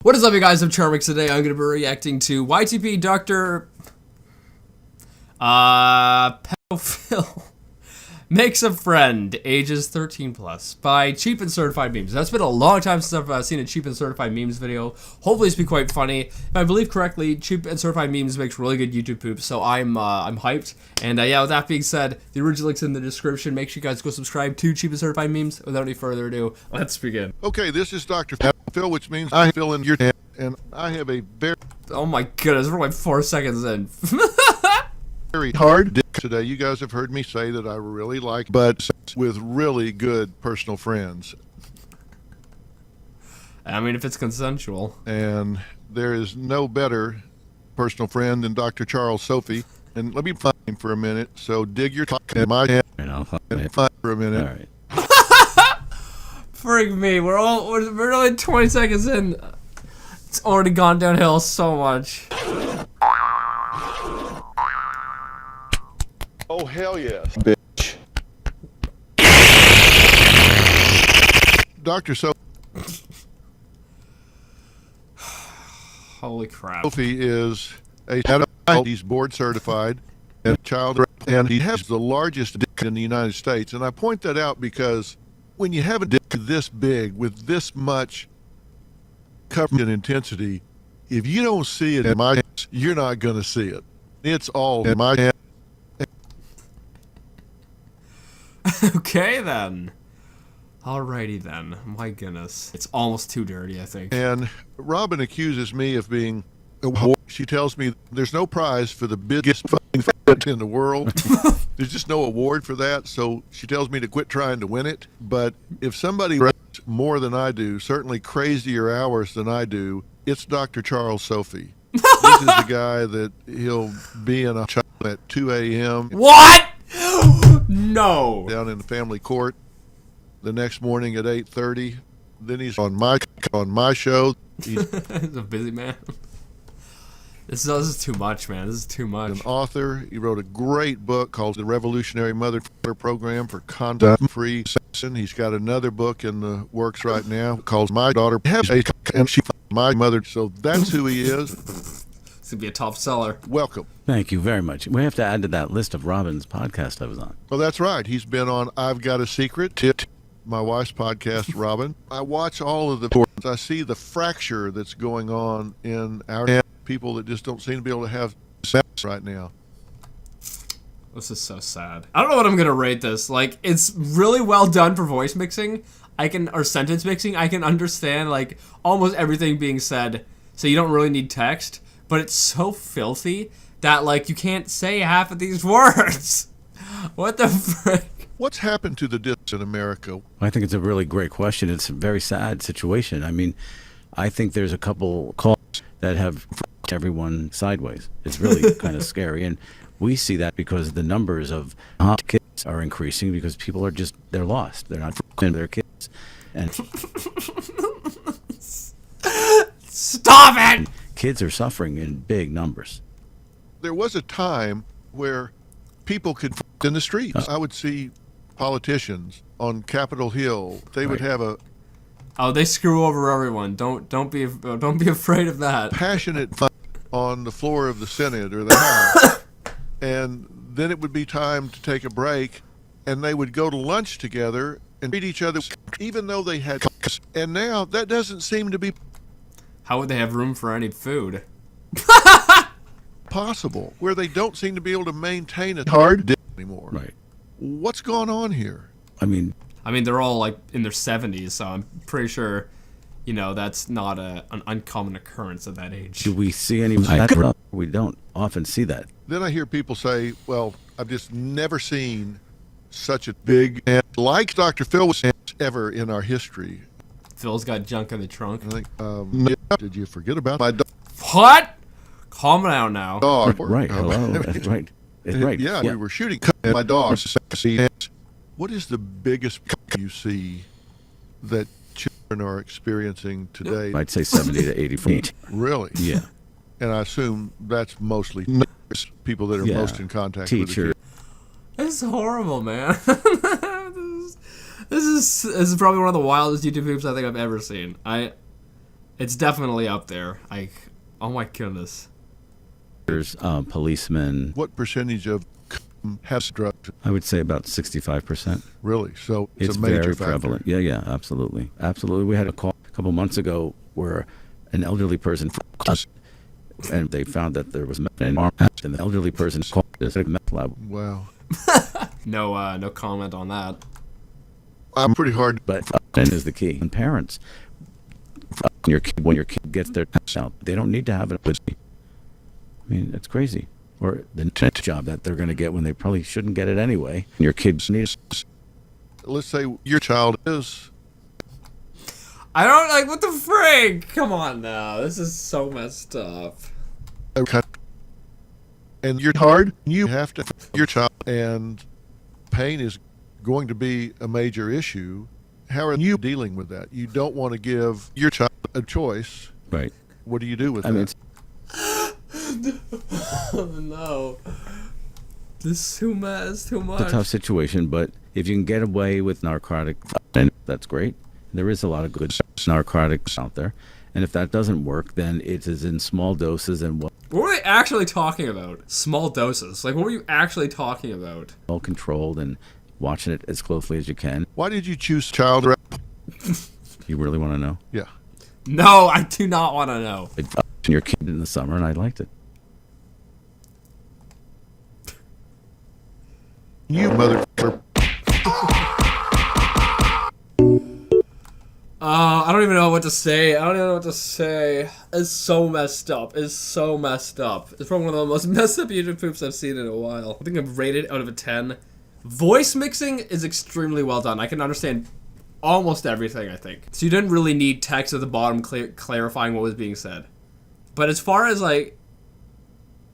What is up, you guys? I'm Charmix. Today I'm going to be reacting to YTP Dr. Pedophile Makes a Friend, ages 13 plus, by Cheap and Certified Memes. That's been a long time since I've seen a Cheap and Certified Memes video. Hopefully it's been quite funny. If I believe correctly, Cheap and Certified Memes makes really good YouTube poop, so I'm hyped. And yeah, with that being said, the original link's in the description. Make sure you guys go subscribe to Cheap and Certified Memes. Without any further ado, let's begin. Okay, this is Dr. Phil, which means I fill in your hand, and I have a Oh my goodness, we're like 4 seconds in. very hard dick today. You guys have heard me say that I really like butts with really good personal friends. I mean, if it's consensual. And there is no better personal friend than Dr. Charles Sophie. And let me find him for a minute. So dig your cock in my hand and find for a minute. All right. Frig me, we're only 20 seconds in. It's already gone downhill so much. Oh, hell yes, bitch. Dr. Holy crap. Sophie is a he's board certified and child, and he has the largest dick in the United States. And I point that out because when you have a dick this big with this much coverage and intensity, if you don't see it in my hands, you're not going to see it. It's all in my hand. Okay then. Alrighty then. My goodness. It's almost too dirty, I think. And Robin accuses me of being a whore. She tells me there's no prize for the biggest fucking fat in the world. There's just no award for that. So she tells me to quit trying to win it. But if somebody writes more than I do, certainly crazier hours than I do, it's Dr. Charles Sophie. This is the guy that he'll be in a child at 2 a.m. What? No. down in the family court. The next morning at 8:30. Then he's on my show. He's He's a busy man. This is too much, man. This is too much. an author. He wrote a great book called The Revolutionary Mother Program for Content-Free Sex. He's got another book in the works right now called My Daughter Has a and She My Mother. So that's who he is. It's gonna be a top seller. Welcome. Thank you very much. We have to add to that list of Robin's podcast I was on. Well, that's right. He's been on I've Got a Secret, my wife's podcast, Robin. I watch all of the. I see the fracture that's going on in our people that just don't seem to be able to have sex right now. This is so sad. I don't know what I'm gonna rate this. Like, it's really well done for voice mixing. Or sentence mixing. I can understand like almost everything being said, so you don't really need text. But it's so filthy that like you can't say half of these words. What the frick? What's happened to the discs in America? I think it's a really great question. It's a very sad situation. I mean, I think there's a couple calls that have f***ed everyone sideways. It's really kind of scary. And we see that because the numbers of hot kids are increasing because people are just, they're lost. They're not f***ing their kids. And Stop it! kids are suffering in big numbers. There was a time where people could f*** in the streets. I would see politicians on Capitol Hill. They would Right. have a Oh, they screw over everyone. Don't be afraid of that. passionate fight on the floor of the Senate or the House. And then it would be time to take a break, and they would go to lunch together and treat each other even though they had. And now that doesn't seem to be How would they have room for any food? possible, where they don't seem to be able to maintain a hard dick anymore. Right. What's going on here? I mean, They're all like in their 70s, so I'm pretty sure, that's not an uncommon occurrence at that age. do we see any? We don't often see that. Then I hear people say, well, I've just never seen such a big and like Dr. Phil was ever in our history. Phil's got junk in the trunk. I think, did you forget about my What? Calm down now. dog? Right. Hello. That's right. It's right. Yeah, we were shooting at my dogs. What is the biggest you see that children are experiencing today? I'd say 70 to 80 feet. Really? Yeah. And I assume that's mostly people that are Yeah. most in contact with the Teacher. kids. This is horrible, man. This is probably one of the wildest YouTube videos I think I've ever seen. It's definitely up there. Like, oh my goodness. There's policemen. What percentage of has drugs? I would say about 65%. Really? So it's It's a major very factor. prevalent. Yeah, yeah, absolutely. Absolutely. We had a call a couple months ago where an elderly person and they found that there was meth in arm, and the elderly person called this meth lab. Wow. No comment on that. I'm pretty hard. But and is the key. And parents, when your kid gets their test out, they don't need to have it with me. I mean, it's crazy. Or the next job that they're going to get when they probably shouldn't get it anyway. Your kids need. Let's say your child is. I don't like what the frig. Come on now, this is so messed up. And you're hard. You have to your child, and pain is going to be a major issue. How are you dealing with that? You don't want to give your child a choice. Right. What do you do with I that? mean, it's Oh no, this is too much. It's too much. a tough situation, but if you can get away with narcotics, then that's great. There is a lot of good narcotics out there. And if that doesn't work, then it is in small doses and What were they actually talking about? Small doses. Like, what were you actually talking about? well controlled and watching it as closely as you can. Why did you choose child? You really want to know? Yeah. No, I do not want to know. I fucked your kid in the summer, and I liked it. You motherfucker. I don't even know what to say. I don't even know what to say. It's so messed up. It's so messed up. It's probably one of the most messed up YouTube poops I've seen in a while. I think I'm rated out of a 10. Voice mixing is extremely well done. I can understand almost everything, I think. So you didn't really need text at the bottom clarifying what was being said. But as far as, like,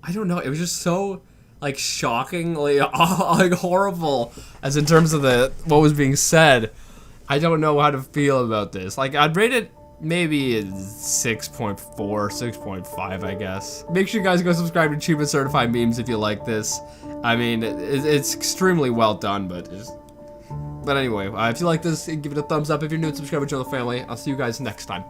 I don't know, it was just so, like, shockingly, like, horrible as in terms of what was being said. I don't know how to feel about this. Like, I'd rate it maybe a 6.4, 6.5, I guess. Make sure you guys go subscribe to Achievement Certified Memes if you like this. I mean, it's extremely well done, but anyway, if you like this, give it a thumbs up. If you're new, subscribe to the family. I'll see you guys next time.